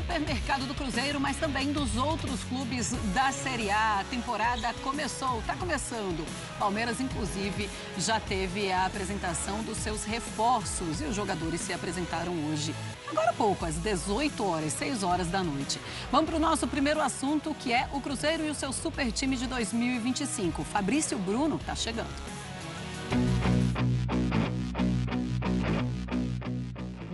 supermercado do Cruzeiro, mas também dos outros clubes da Série A. A temporada começou, está começando. Palmeiras, inclusive, já teve a apresentação dos seus reforços e os jogadores se apresentaram hoje. Agora há pouco, às 18 horas, 6 horas da noite. Vamos para o nosso primeiro assunto, que é o Cruzeiro e o seu super time de 2025. Fabrício Bruno está chegando.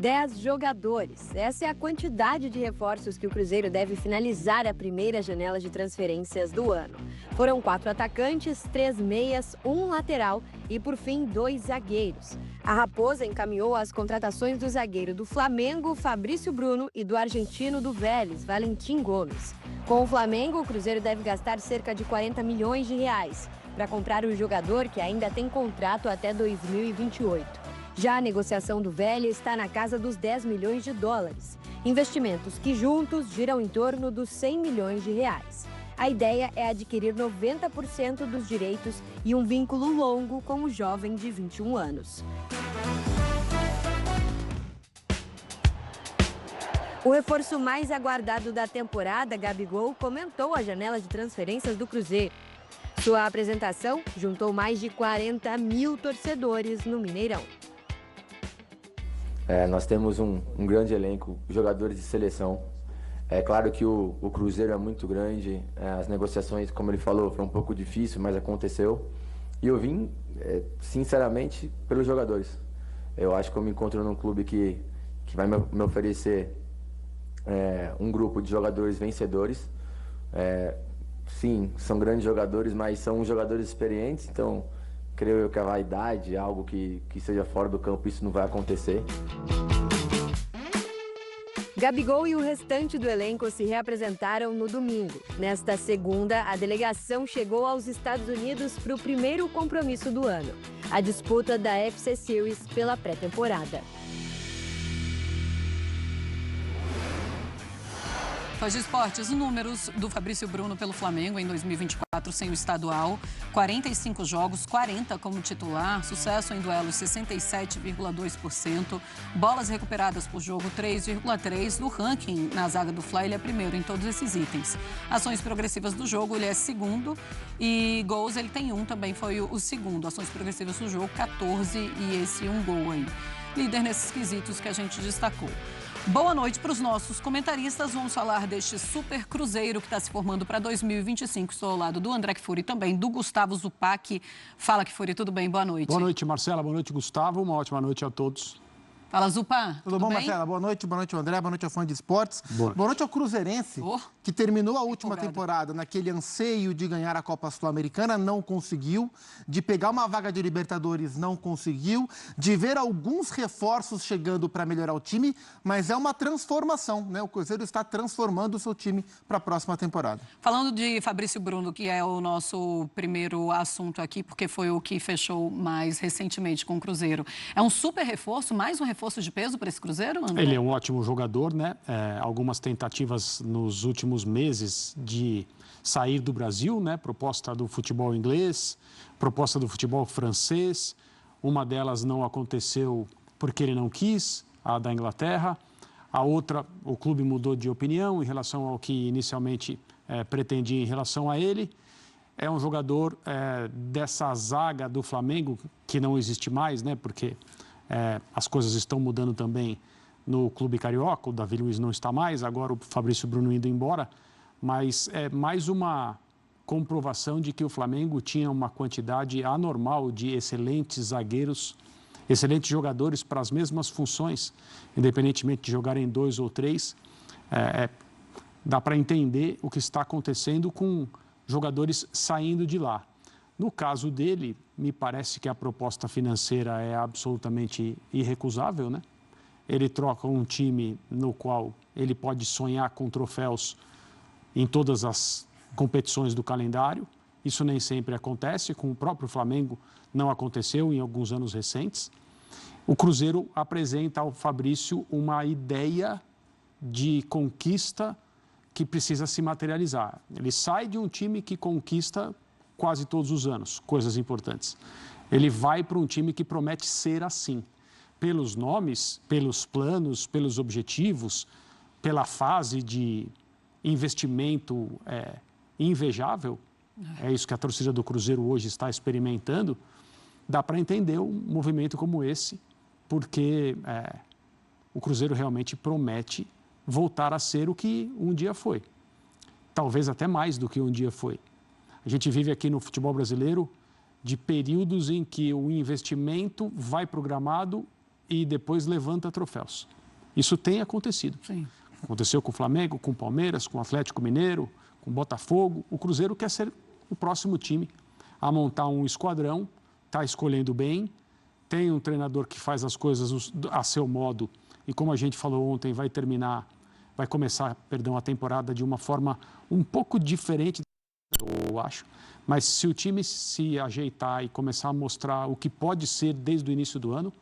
10 jogadores. Essa é a quantidade de reforços que o Cruzeiro deve finalizar a primeira janela de transferências do ano. Foram 4 atacantes, 3 meias, 1 lateral e, por fim, 2 zagueiros. A Raposa encaminhou as contratações do zagueiro do Flamengo, Fabrício Bruno, e do argentino do Vélez, Valentim Gomes. Com o Flamengo, o Cruzeiro deve gastar cerca de 40 milhões de reais para comprar o jogador, que ainda tem contrato até 2028. Já a negociação do Vélez está na casa dos 10 milhões de dólares. Investimentos que juntos giram em torno dos 100 milhões de reais. A ideia é adquirir 90% dos direitos e um vínculo longo com o jovem de 21 anos. O reforço mais aguardado da temporada, Gabigol, comentou a janela de transferências do Cruzeiro. Sua apresentação juntou mais de 40 mil torcedores no Mineirão. Nós temos um grande elenco, jogadores de seleção. É claro que o Cruzeiro é muito grande, as negociações, como ele falou, foi um pouco difícil, mas aconteceu. E eu vim, sinceramente, pelos jogadores. Eu acho que eu me encontro num clube que vai me oferecer um grupo de jogadores vencedores. Sim, são grandes jogadores, mas são jogadores experientes, então creio eu que a vaidade, algo que seja fora do campo, isso não vai acontecer. Gabigol e o restante do elenco se reapresentaram no domingo. Nesta segunda, a delegação chegou aos Estados Unidos para o primeiro compromisso do ano, a disputa da FC Series pela pré-temporada. Faz de esportes, os números do Fabrício Bruno pelo Flamengo em 2024 sem o estadual, 45 jogos, 40 como titular, sucesso em duelos 67,2%, bolas recuperadas por jogo 3,3%, do ranking na zaga do Fla ele é primeiro em todos esses itens. Ações progressivas do jogo ele é segundo e gols ele tem 1, também foi o segundo. Ações progressivas do jogo 14 e esse 1 gol aí. Líder nesses quesitos que a gente destacou. Boa noite para os nossos comentaristas. Vamos falar deste super Cruzeiro que está se formando para 2025. Estou ao lado do André Kfouri e também do Gustavo Zupac. Fala, Kfouri, tudo bem? Boa noite. Boa noite, Marcela. Boa noite, Gustavo. Uma ótima noite a todos. Fala, Zupa. Tudo bom, bem? Marcela? Boa noite, André. Boa noite ao fã de esportes. Boa noite ao Cruzeirense, que terminou a última temporada naquele anseio de ganhar a Copa Sul-Americana, não conseguiu. De pegar uma vaga de Libertadores, não conseguiu. De ver alguns reforços chegando para melhorar o time, mas é uma transformação, né? O Cruzeiro está transformando o seu time para a próxima temporada. Falando de Fabrício Bruno, que é o nosso primeiro assunto aqui, porque foi o que fechou mais recentemente com o Cruzeiro. É um super reforço, mais um reforço de peso para esse Cruzeiro, André? Ele é um ótimo jogador, né? Algumas tentativas nos últimos meses de sair do Brasil, né? Proposta do futebol inglês, proposta do futebol francês. Uma delas não aconteceu porque ele não quis, a da Inglaterra. A outra, o clube mudou de opinião em relação ao que inicialmente pretendia em relação a ele. É um jogador dessa zaga do Flamengo, que não existe mais, né? Porque as coisas estão mudando também no clube carioca, o Davi Luiz não está mais, agora o Fabrício Bruno indo embora, mas é mais uma comprovação de que o Flamengo tinha uma quantidade anormal de excelentes zagueiros, excelentes jogadores para as mesmas funções, independentemente de jogarem 2 ou 3, dá para entender o que está acontecendo com jogadores saindo de lá. No caso dele, me parece que a proposta financeira é absolutamente irrecusável, né? Ele troca um time no qual ele pode sonhar com troféus em todas as competições do calendário. Isso nem sempre acontece, com o próprio Flamengo não aconteceu em alguns anos recentes. O Cruzeiro apresenta ao Fabrício uma ideia de conquista que precisa se materializar. Ele sai de um time que conquista quase todos os anos, coisas importantes. Ele vai para um time que promete ser assim, pelos nomes, pelos planos, pelos objetivos, pela fase de investimento invejável, é isso que a torcida do Cruzeiro hoje está experimentando, dá para entender um movimento como esse, porque o Cruzeiro realmente promete voltar a ser o que um dia foi. Talvez até mais do que um dia foi. A gente vive aqui no futebol brasileiro de períodos em que o investimento vai programado e depois levanta troféus. Isso tem acontecido. Sim. Aconteceu com o Flamengo, com o Palmeiras, com o Atlético Mineiro, com o Botafogo. O Cruzeiro quer ser o próximo time a montar um esquadrão, está escolhendo bem, tem um treinador que faz as coisas a seu modo e, como a gente falou ontem, vai começar a temporada de uma forma um pouco diferente, eu acho. Mas se o time se ajeitar e começar a mostrar o que pode ser desde o início do ano,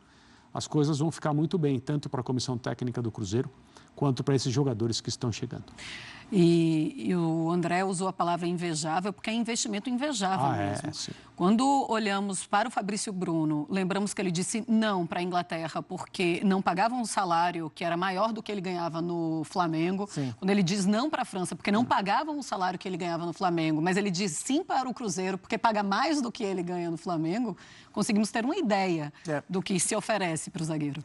as coisas vão ficar muito bem, tanto para a comissão técnica do Cruzeiro, quanto para esses jogadores que estão chegando. E o André usou a palavra invejável, porque é investimento invejável mesmo. Sim. Quando olhamos para o Fabrício Bruno, lembramos que ele disse não para a Inglaterra, porque não pagavam um salário que era maior do que ele ganhava no Flamengo. Sim. Quando ele diz não para a França, porque não pagavam o salário que ele ganhava no Flamengo, mas ele diz sim para o Cruzeiro, porque paga mais do que ele ganha no Flamengo, conseguimos ter uma ideia do que se oferece para o zagueiro.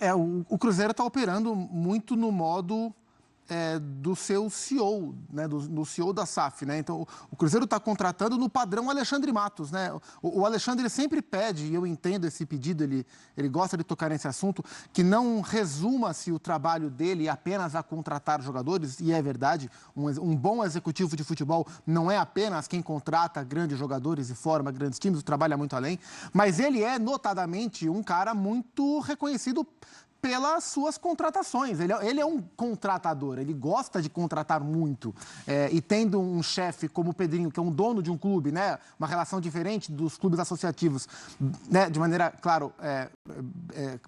O Cruzeiro está operando muito no modo do seu CEO, né, do CEO da SAF, né? Então, o Cruzeiro está contratando no padrão Alexandre Matos, né? O Alexandre sempre pede, e eu entendo esse pedido, ele gosta de tocar nesse assunto, que não resuma-se o trabalho dele apenas a contratar jogadores, e é verdade, um bom executivo de futebol não é apenas quem contrata grandes jogadores e forma grandes times, trabalha muito além, mas ele é notadamente um cara muito reconhecido pelas suas contratações. Ele é um contratador, ele gosta de contratar muito. E tendo um chefe como o Pedrinho, que é um dono de um clube, né, uma relação diferente dos clubes associativos, né, de maneira, claro,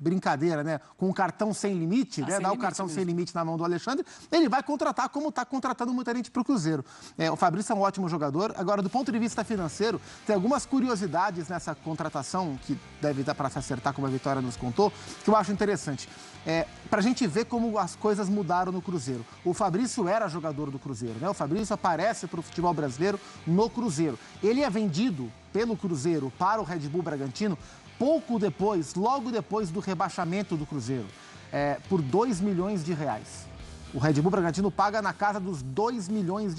brincadeira, né, com um cartão sem limite, né, dá o cartão sem limite na mão do Alexandre, ele vai contratar como está contratando muita gente para o Cruzeiro. O Fabrício é um ótimo jogador. Agora, do ponto de vista financeiro, tem algumas curiosidades nessa contratação, que deve dar para se acertar, como a Vitória nos contou, que eu acho interessante. Para a gente ver como as coisas mudaram no Cruzeiro. O Fabrício era jogador do Cruzeiro, né? O Fabrício aparece para o futebol brasileiro no Cruzeiro. Ele é vendido pelo Cruzeiro para o Red Bull Bragantino pouco depois, logo depois do rebaixamento do Cruzeiro, por R$2 milhões. O Red Bull Bragantino paga na casa dos R$2 milhões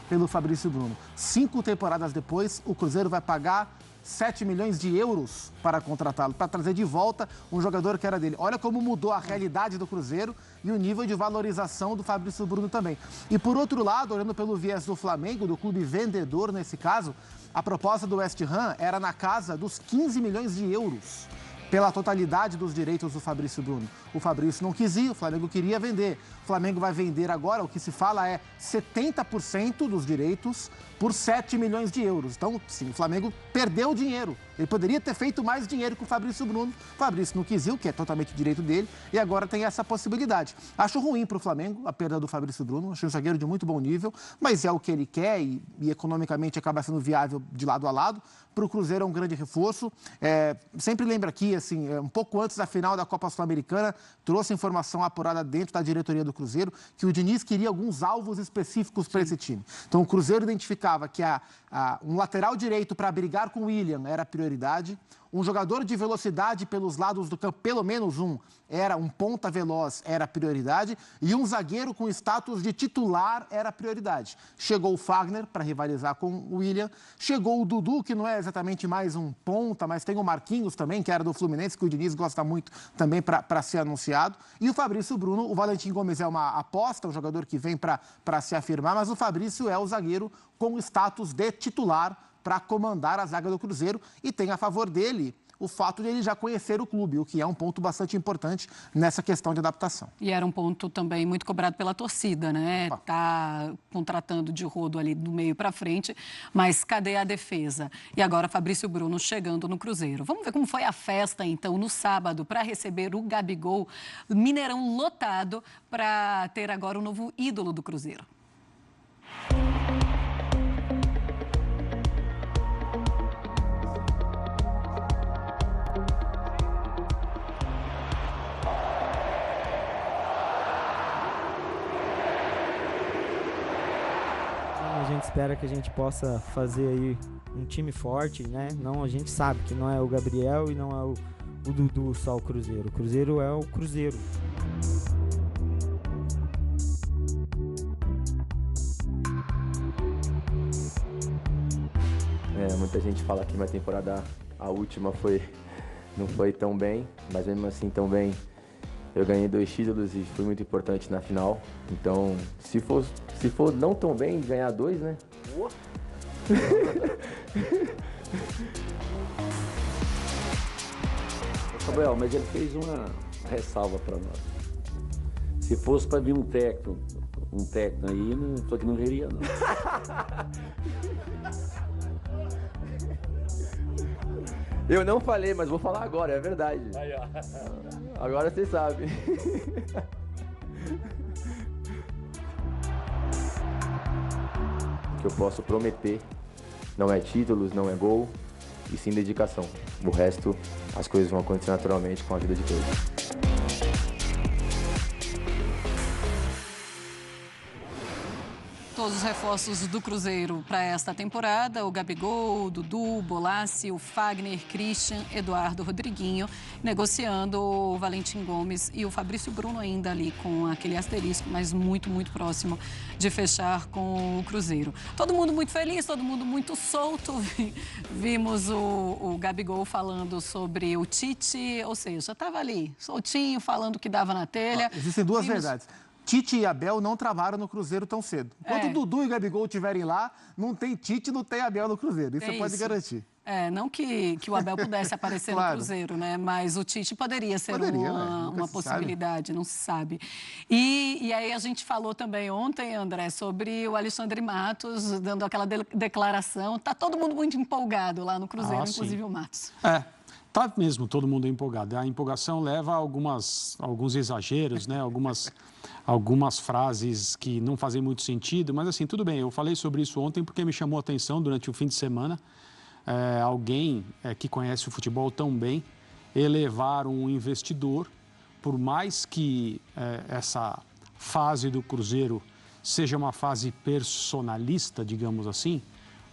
pelo Fabrício Bruno. 5 temporadas depois, o Cruzeiro vai pagar 7 milhões de euros para contratá-lo, para trazer de volta um jogador que era dele. Olha como mudou a realidade do Cruzeiro e o nível de valorização do Fabrício Bruno também. E por outro lado, olhando pelo viés do Flamengo, do clube vendedor nesse caso, a proposta do West Ham era na casa dos 15 milhões de euros pela totalidade dos direitos do Fabrício Bruno. O Fabrício não quis ir, o Flamengo queria vender. O Flamengo vai vender agora, o que se fala é 70% dos direitos por 7 milhões de euros. Então, sim, o Flamengo perdeu dinheiro. Ele poderia ter feito mais dinheiro com o Fabrício Bruno. O Fabrício não quis ir, o que é totalmente direito dele, e agora tem essa possibilidade. Acho ruim para o Flamengo a perda do Fabrício Bruno, acho um zagueiro de muito bom nível, mas é o que ele quer e economicamente acaba sendo viável de lado a lado. Para o Cruzeiro é um grande reforço. Sempre lembro aqui, assim, um pouco antes da final da Copa Sul-Americana, trouxe informação apurada dentro da diretoria do Cruzeiro que o Diniz queria alguns alvos específicos para esse time. Então, o Cruzeiro identificava que um lateral direito para brigar com o William era a prioridade, um jogador de velocidade pelos lados do campo, pelo menos um ponta veloz, era a prioridade, e um zagueiro com status de titular era a prioridade. Chegou o Fagner para rivalizar com o William, chegou o Dudu, que não é exatamente mais um ponta, mas tem o Marquinhos também, que era do Fluminense, que o Diniz gosta muito também para ser anunciado, e o Fabrício Bruno. O Valentim Gomes é uma aposta, um jogador que vem para se afirmar, mas o Fabrício é o zagueiro com status de titular para comandar a zaga do Cruzeiro, e tem a favor dele o fato de ele já conhecer o clube, o que é um ponto bastante importante nessa questão de adaptação. E era um ponto também muito cobrado pela torcida, né? Tá contratando de rodo ali do meio para frente, mas cadê a defesa? E agora Fabrício Bruno chegando no Cruzeiro. Vamos ver como foi a festa, então, no sábado, para receber o Gabigol, Mineirão lotado, para ter agora o novo ídolo do Cruzeiro. gente espera que a gente possa fazer aí um time forte, né? Não, a gente sabe que não é o Gabriel e não é o Dudu só o Cruzeiro. O Cruzeiro é o Cruzeiro. Muita gente fala que minha temporada, a última, não foi tão bem, mas mesmo assim tão bem. Eu ganhei 2 títulos e fui muito importante na final. Então, se for não tão bem, ganhar 2, né? Gabriel, mas ele fez uma ressalva para nós. Se fosse para vir um técnico aí, não só que não viria, não. Eu não falei, mas vou falar agora, é verdade. Aí, ó. Agora vocês sabem. O que eu posso prometer não é títulos, não é gol, e sim dedicação. O resto, as coisas vão acontecer naturalmente com a ajuda de todos. Todos os reforços do Cruzeiro para esta temporada, o Gabigol, o Dudu, o Bolassi, o Fagner, Christian, Eduardo, Rodriguinho, negociando o Valentim Gomes e o Fabrício Bruno ainda ali com aquele asterisco, mas muito, muito próximo de fechar com o Cruzeiro. Todo mundo muito feliz, todo mundo muito solto. Vimos o Gabigol falando sobre o Tite, ou seja, estava ali soltinho, falando o que dava na telha. Existem duas verdades. Tite e Abel não travaram no Cruzeiro tão cedo. Enquanto Dudu e Gabigol estiverem lá, não tem Tite, não tem Abel no Cruzeiro. Isso você pode garantir. Não que o Abel pudesse aparecer no Cruzeiro, né? Mas o Tite poderia ser uma possibilidade, não se sabe. E aí a gente falou também ontem, André, sobre o Alexandre Matos dando aquela declaração. Tá todo mundo muito empolgado lá no Cruzeiro, inclusive o Matos. Tá mesmo todo mundo empolgado. A empolgação leva a alguns exageros, né? Algumas frases que não fazem muito sentido, mas assim, tudo bem. Eu falei sobre isso ontem porque me chamou a atenção durante o fim de semana. Alguém que conhece o futebol tão bem elevar um investidor, por mais que essa fase do Cruzeiro seja uma fase personalista, digamos assim,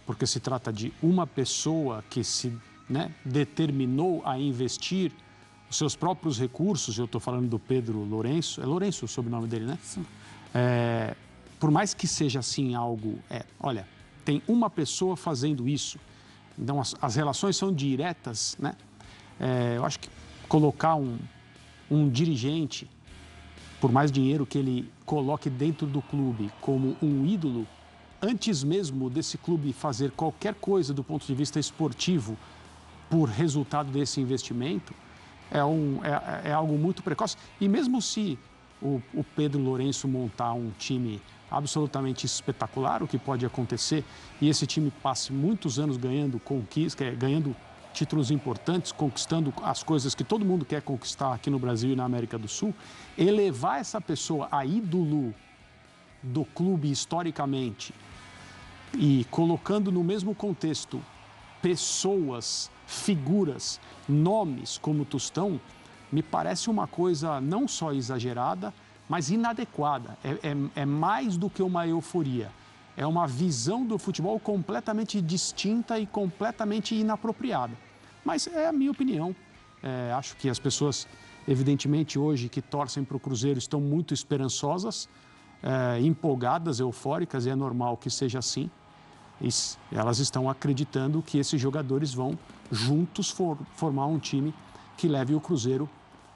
porque se trata de uma pessoa que se determinou a investir os seus próprios recursos. Eu estou falando do Pedro Lourenço. É Lourenço o sobrenome dele, né? Sim. Por mais que seja assim algo... olha, tem uma pessoa fazendo isso. Então, as relações são diretas, né? Eu acho que colocar um dirigente, por mais dinheiro que ele coloque dentro do clube como um ídolo, antes mesmo desse clube fazer qualquer coisa do ponto de vista esportivo, por resultado desse investimento, é algo muito precoce. E mesmo se o Pedro Lourenço montar um time absolutamente espetacular, o que pode acontecer, e esse time passe muitos anos ganhando títulos importantes, conquistando as coisas que todo mundo quer conquistar aqui no Brasil e na América do Sul, elevar essa pessoa a ídolo do clube historicamente e colocando no mesmo contexto pessoas, figuras, nomes como Tostão, me parece uma coisa não só exagerada, mas inadequada. É mais do que uma euforia. É uma visão do futebol completamente distinta e completamente inapropriada. Mas é a minha opinião. Acho que as pessoas, evidentemente, hoje que torcem para o Cruzeiro estão muito esperançosas, empolgadas, eufóricas, e é normal que seja assim. Elas estão acreditando que esses jogadores vão juntos formar um time que leve o Cruzeiro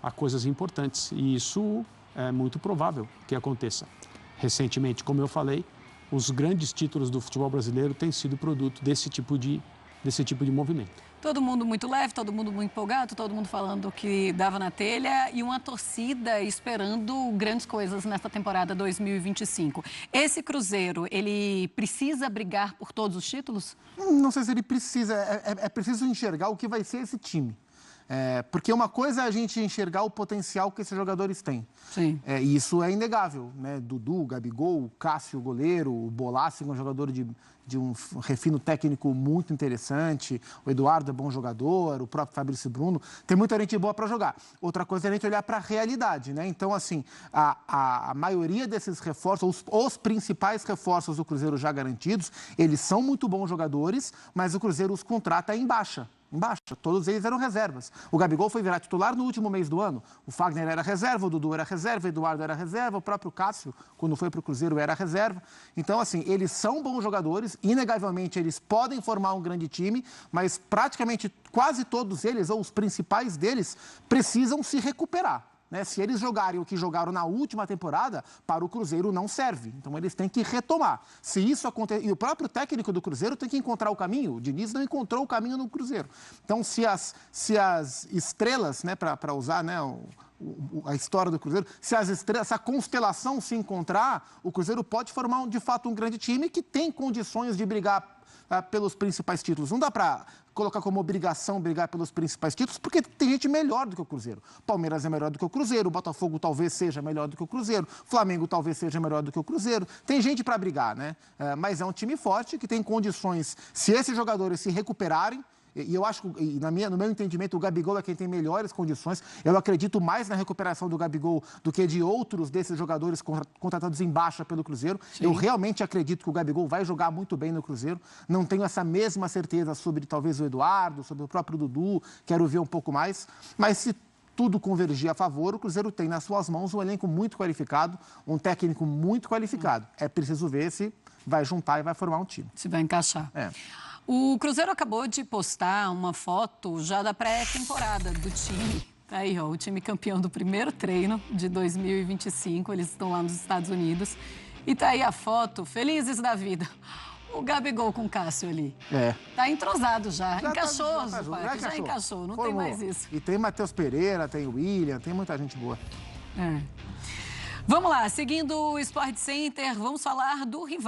a coisas importantes. E isso é muito provável que aconteça. Recentemente, como eu falei, os grandes títulos do futebol brasileiro têm sido produto desse tipo de movimento. Todo mundo muito leve, todo mundo muito empolgado, todo mundo falando que dava na telha e uma torcida esperando grandes coisas nesta temporada 2025. Esse Cruzeiro, ele precisa brigar por todos os títulos? Não sei se ele precisa. É preciso enxergar o que vai ser esse time. Porque uma coisa é a gente enxergar o potencial que esses jogadores têm. Sim. E isso é inegável, né? Dudu, Gabigol, Cássio, goleiro, o Bolassi, um jogador de um refino técnico muito interessante, o Eduardo é bom jogador, o próprio Fabrício Bruno, tem muita gente boa para jogar. Outra coisa é a gente olhar para a realidade, né? Então, assim, a maioria desses reforços, os principais reforços do Cruzeiro já garantidos, eles são muito bons jogadores, mas o Cruzeiro os contrata em baixa. Todos eles eram reservas. O Gabigol foi virar titular no último mês do ano. O Fagner era reserva, o Dudu era reserva, o Eduardo era reserva, o próprio Cássio, quando foi para o Cruzeiro, era reserva. Então, assim, eles são bons jogadores, inegavelmente eles podem formar um grande time, mas praticamente quase todos eles, ou os principais deles, precisam se recuperar. Né? Se eles jogarem o que jogaram na última temporada, para o Cruzeiro não serve. Então, eles têm que retomar. Se isso acontecer... E o próprio técnico do Cruzeiro tem que encontrar o caminho. O Diniz não encontrou o caminho no Cruzeiro. Então, se as estrelas, né, para usar, né, a história do Cruzeiro, se a constelação se encontrar, o Cruzeiro pode formar, de fato, um grande time que tem condições de brigar pelos principais títulos. Não dá para colocar como obrigação brigar pelos principais títulos, porque tem gente melhor do que o Cruzeiro. Palmeiras é melhor do que o Cruzeiro, o Botafogo talvez seja melhor do que o Cruzeiro, Flamengo talvez seja melhor do que o Cruzeiro. Tem gente para brigar, né? Mas é um time forte que tem condições, se esses jogadores se recuperarem. E eu acho que, no meu entendimento, o Gabigol é quem tem melhores condições. Eu acredito mais na recuperação do Gabigol do que de outros desses jogadores contratados em baixa pelo Cruzeiro. Sim. Eu realmente acredito que o Gabigol vai jogar muito bem no Cruzeiro. Não tenho essa mesma certeza sobre talvez o Eduardo, sobre o próprio Dudu. Quero ver um pouco mais. Mas se tudo convergir a favor, o Cruzeiro tem nas suas mãos um elenco muito qualificado, um técnico muito qualificado. É preciso ver se vai juntar e vai formar um time. Se vai encaixar. O Cruzeiro acabou de postar uma foto já da pré-temporada do time. Aí, ó, o time campeão do primeiro treino de 2025. Eles estão lá nos Estados Unidos. E tá aí a foto, felizes da vida. O Gabigol com o Cássio ali. Tá entrosado já. Encaixou, já encaixou. Não tem mais isso. E tem Matheus Pereira, tem o William, tem muita gente boa. Vamos lá, seguindo o Sport Center, vamos falar do rival.